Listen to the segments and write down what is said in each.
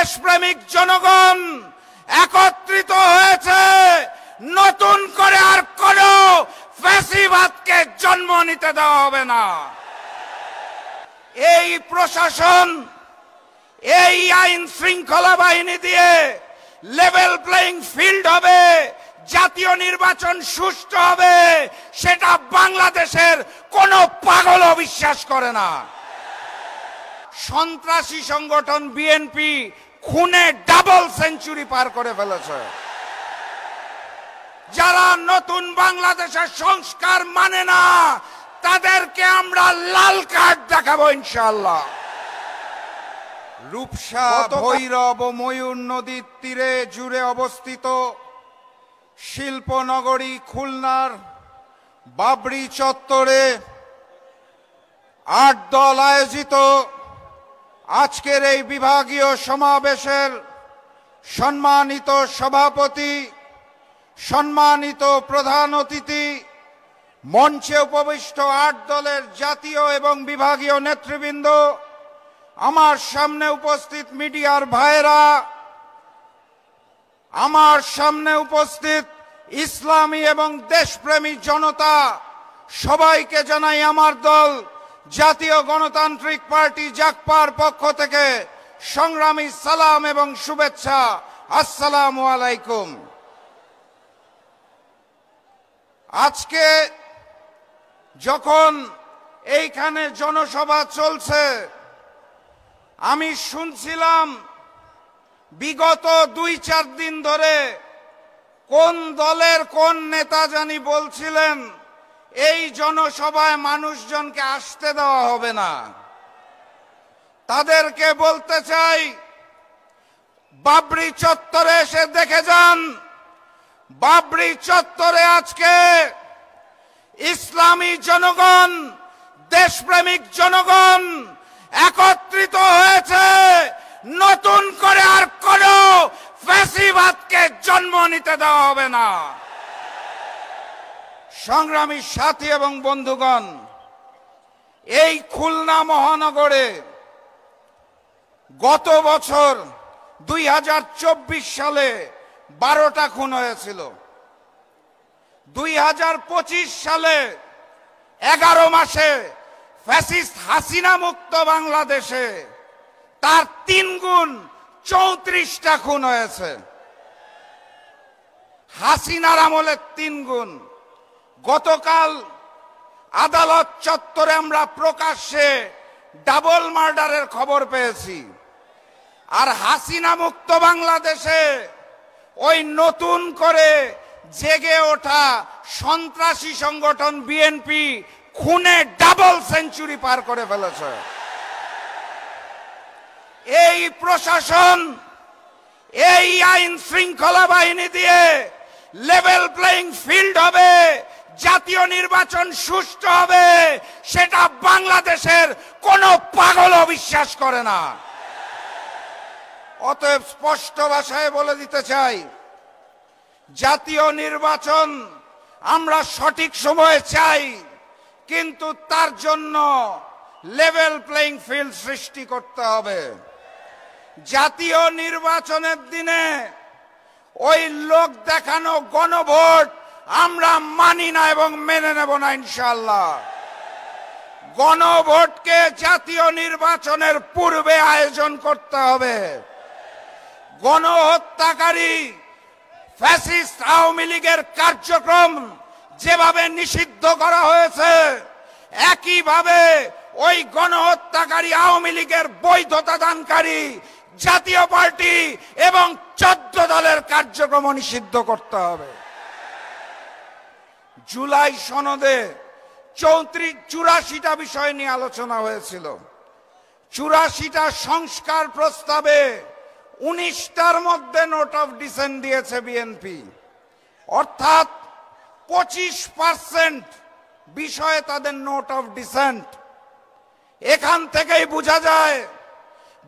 দেশপ্রেমিক জনগণ একত্রিত হয়েছে। নতুন করে আর কোন ফ্যাসিবাদকে জন্ম নিতে দেওয়া হবে না। এই প্রশাসন, এই আইন শৃঙ্খলা বাহিনী দিয়ে লেভেল প্লেইং ফিল্ড হবে, জাতীয় নির্বাচন সুষ্ঠু হবে, সেটা বাংলাদেশের কোন পাগলও বিশ্বাস করে না। সন্ত্রাসী সংগঠন বিএনপি খুনে ডাবল সেঞ্চুরি পার করে ফেলেছে। যারা নতুন বাংলাদেশের সংস্কার মানে না, তাদেরকে আমরা লাল কার্ড দেখাবো ইনশাআল্লাহ। রূপসা, ভৈরব ও ময়ূর নদীর তীরে জুড়ে অবস্থিত শিল্পনগরী খুলনার বাবরি চত্বরে ৮ দল আয়োজিত আজকের এই বিভাগীয় সমাবেশের সম্মানিত সভাপতি, সম্মানিত প্রধান অতিথি, মঞ্চে উপবিষ্ট ৮ দলের জাতীয় এবং বিভাগীয় নেতৃবৃন্দ, আমার সামনে উপস্থিত মিডিয়ার ভাইরা, আমার সামনে উপস্থিত ইসলামী এবং দেশপ্রেমী জনতা, সবাইকে জানাই আমার দল জাতীয় গণতান্ত্রিক পার্টি জাগপার পক্ষ থেকে সংগ্রামী সালাম এবং শুভেচ্ছা। আসসালামু আলাইকুম। আজকে যখন এইখানে জনসভা চলছে, আমি শুনছিলাম বিগত ২-৪ দিন ধরে কোন দলের কোন নেতা জানি বলছিলেন এই জনসভায় মানুষজনকে আসতে দেওয়া হবে না। তাদেরকে বলতে চাই, বাবরি চত্বরে এসে দেখে যান। বাবরি চত্বরে আজকে ইসলামী জনগণ, দেশপ্রেমিক জনগণ একত্রিত হয়েছে। নতুন করে আর কোন ফ্যাসিবাদকে জন্ম নিতে দেওয়া হবে না। সংগ্রামী সাথী এবং বন্ধুগণ, এই খুলনা মহানগরে গত বছর ২০২৪ সালে ১২টা খুন হয়েছিল। ২০২৫ সালে 11 মাসে ফ্যাসিস্ট হাসিনা মুক্ত বাংলাদেশে তার ৩ গুণ ৩৪টা খুন হয়েছে। হাসিনার আমলে ৩ গুণ। গতকাল আদালত চত্বরে আমরা প্রকাশ্যে ডাবল মার্ডারের খবর পেয়েছি। আর হাসিনা মুক্ত বাংলাদেশে ওই নতুন করে জেগে ওঠা সন্ত্রাসী সংগঠন বিএনপি খুনে ডাবল সেঞ্চুরি পার করে ফেলেছে। এই প্রশাসন, এই আইন শৃঙ্খলা বাহিনী দিয়ে লেভেল প্লেইং ফিল্ড হবে, জাতীয় নির্বাচন সুষ্ঠু হবে, সেটা বাংলাদেশের কোন পাগলও বিশ্বাস করে না। অতএব স্পষ্ট ভাষায় বলে দিতে চাই, জাতীয় নির্বাচন আমরা সঠিক সময়ে চাই, কিন্তু তার জন্য লেভেল প্লেইং ফিল্ড সৃষ্টি করতে হবে। জাতীয় নির্বাচনের দিনে ওই লোক দেখানো গণভোট আমরা মানি না এবং মেনে নেব না ইনশাআল্লাহ। গণভোটকে জাতীয় নির্বাচনের পূর্বে আয়োজন করতে হবে। গণহত্যাকারী ফ্যাসিস্ট আওয়ামী লীগের কার্যক্রম যেভাবে নিষিদ্ধ করা হয়েছে, একইভাবে ওই গণহত্যাকারী আওয়ামী লীগের বৈধতা দানকারী জাতীয় পার্টি এবং 14 দলের কার্যক্রম নিষিদ্ধ করতে হবে। জুলাই সনদে 84টা বিষয় নিয়ে আলোচনা হয়েছিল। 84টা সংস্কার প্রস্তাবে 19টার মধ্যে নোট অফ ডিসেন্ট দিয়েছে বিএনপি, অর্থাৎ 25% বিষয়ে তাদের নোট অফ ডিসেন্ট। এখান থেকেই বোঝা যায়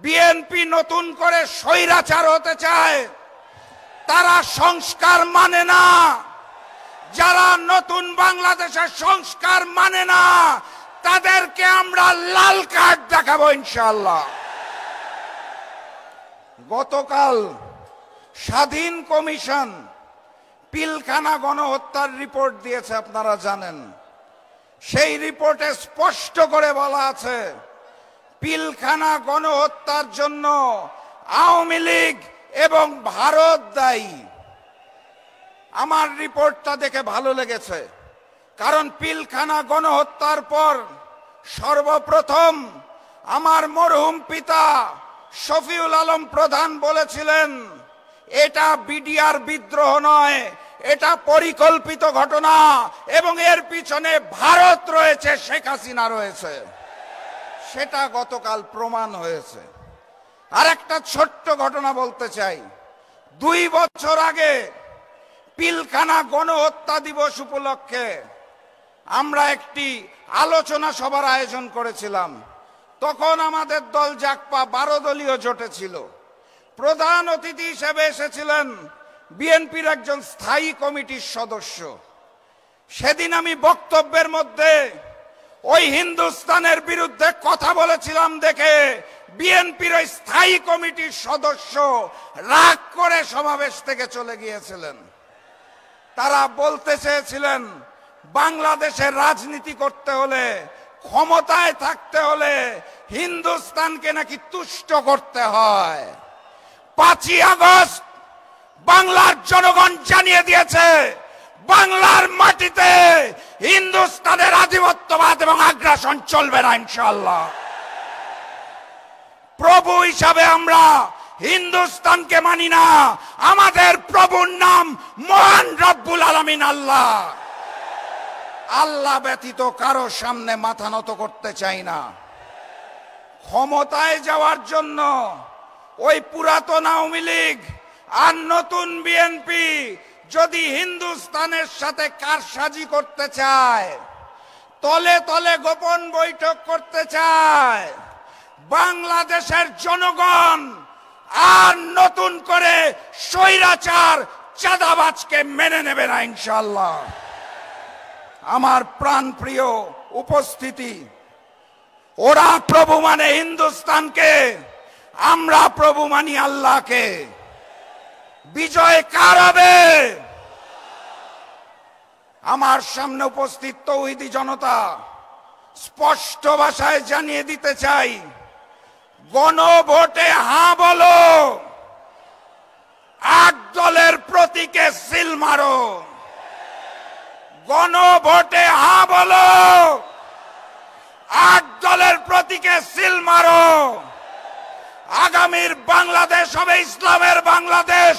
বিএনপি নতুন করে স্বৈরাচার হতে চায়। তারা সংস্কার মানে না। যারা নতুন বাংলাদেশের সংস্কার মানে না, তাদেরকে আমরা লাল কার্ড দেখাবো ইনশাআল্লাহ। গতকাল স্বাধীন কমিশন পিলখানা গণহত্যার রিপোর্ট দিয়েছে, আপনারা জানেন। সেই রিপোর্টে স্পষ্ট করে বলা আছে পিলখানা গণহত্যার জন্য আওয়ামী লীগ এবং ভারত দায়ী। আমার রিপোর্টটা দেখে ভালো লেগেছে, কারণ পিলখানা গণহত্যার পর সর্বপ্রথম আমার মরহুম পিতা শফিউল আলম প্রধান বলেছিলেন এটা বিডিআর বিদ্রোহ নয়, এটা পরিকল্পিত ঘটনা এবং এর পিছনে ভারত রয়েছে, শেখ হাসিনা রয়েছে। সেটা গতকাল প্রমাণ হয়েছে। আর একটা ছোট্ট ঘটনা বলতে চাই। 2 বছর আগে পিলখানা গণহত্যা দিবস উপলক্ষে আমরা একটি আলোচনা সভার আয়োজন করেছিলাম। তখন আমাদের দল জাগপা 12 দলীয় জোটে ছিল। প্রধান অতিথি হিসেবে এসেছিলেন বিএনপির একজন স্থায়ী কমিটির সদস্য। সেদিন আমি বক্তব্যের মধ্যে ওই হিন্দুস্তানের বিরুদ্ধে কথা বলেছিলাম দেখে বিএনপির ওই স্থায়ী কমিটির সদস্য রাগ করে সমাবেশ থেকে চলে গিয়েছিলেন। তারা বলতে চেয়েছিলেন বাংলাদেশের রাজনীতি করতে হলে, ক্ষমতায় থাকতে হলে হিন্দুস্তানকে নাকি তুষ্ট করতে হয়। 5ই আগস্ট বাংলার জনগণ জানিয়ে দিয়েছে বাংলার মাটিতে হিন্দুস্তানের আধিপত্যবাদ এবং আগ্রাসন চলবে না ইনশাআল্লাহ। প্রভু হিসাবে আমরা হিন্দুস্তানকে মানি না, আমাদের প্রভুর নাম মহান রব্বুল আলামিন আল্লাহ। আল্লাহ ব্যতীত কারো সামনে মাথা নত করতে চাই না। ক্ষমতায় যাওয়ার জন্য ওই পুরাতন আওয়ামী লীগ আর নতুন বিএনপি যদি হিন্দুস্তানের সাথে কারসাজি করতে চায়, তলে তলে গোপন বৈঠক করতে চায়, বাংলাদেশের জনগণ আর নতুন করে স্বৈরাচার চাঁদাবাজকে মেনে নেবে না ইনশাআল্লাহ। আমার প্রাণপ্রিয় উপস্থিতি, ওরা প্রভু মানে হিন্দুস্তানকে, আমরা প্রভু মানি আল্লাহকে। বিজয় কার হবে? আমার সামনে উপস্থিত তৌহিদি জনতা, স্পষ্ট ভাষায় জানিয়ে দিতে চাই, গণভোটে হ্যাঁ বলো, 8 দলের প্রতীকে সিল মারো। গণভোটে হ্যাঁ বলো, 8 দলের প্রতীকে সিল মারো। আগামীর বাংলাদেশ হবে ইসলামের বাংলাদেশ।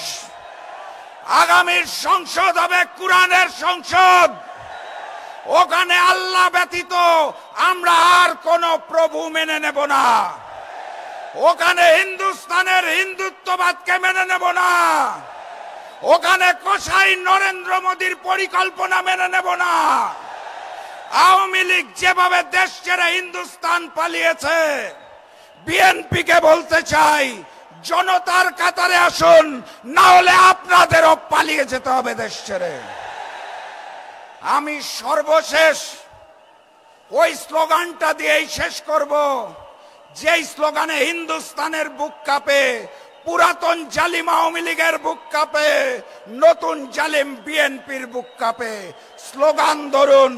আগামীর সংসদ হবে কোরআনের সংসদ। ওখানে আল্লাহ ব্যতীত আমরা আর কোন প্রভু মেনে নেব না। ওখানে হিন্দুস্তানের হিন্দুত্ববাদকে মেনে নেব না। ওখানে কসাই নরেন্দ্র মোদীর পরিকল্পনা মেনে নেব না। আওয়ামী লীগ যেভাবে দেশ ছেড়ে হিন্দুস্তান পালিয়েছে, বিএনপিকে বলতে চাই জনতার কাতারে আসুন, না হলে আপনাদেরও পালিয়ে যেতে হবে দেশ ছেড়ে। আমি সর্বশেষ ওই স্লোগানটা দিয়েই শেষ করব, যেই স্লোগানে হিন্দুস্তানের বুক কাঁপে, পুরাতন জালিম আওয়ামী লীগের বুক কাঁপে, নতুন জালিম বিএনপির বুক কাঁপে। স্লোগান ধরুন,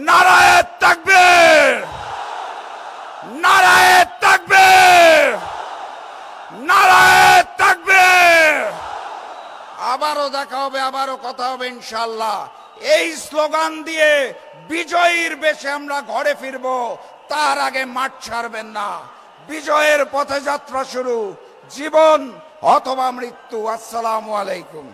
নারায়ে তাকবীর, নারায়ে তাকবীর, নারায়ে তাকবীর। আবারও দেখা হবে, আবারও কথা হবে ইনশাআল্লাহ। এই স্লোগান দিয়ে বিজয়ীর বেশে আমরা ঘরে ফিরব, তার আগে মাঠ ছাড়বেন না। বিজয়ের পথে যাত্রা শুরু, জীবন অথবা মৃত্যু। আসসালামু আলাইকুম।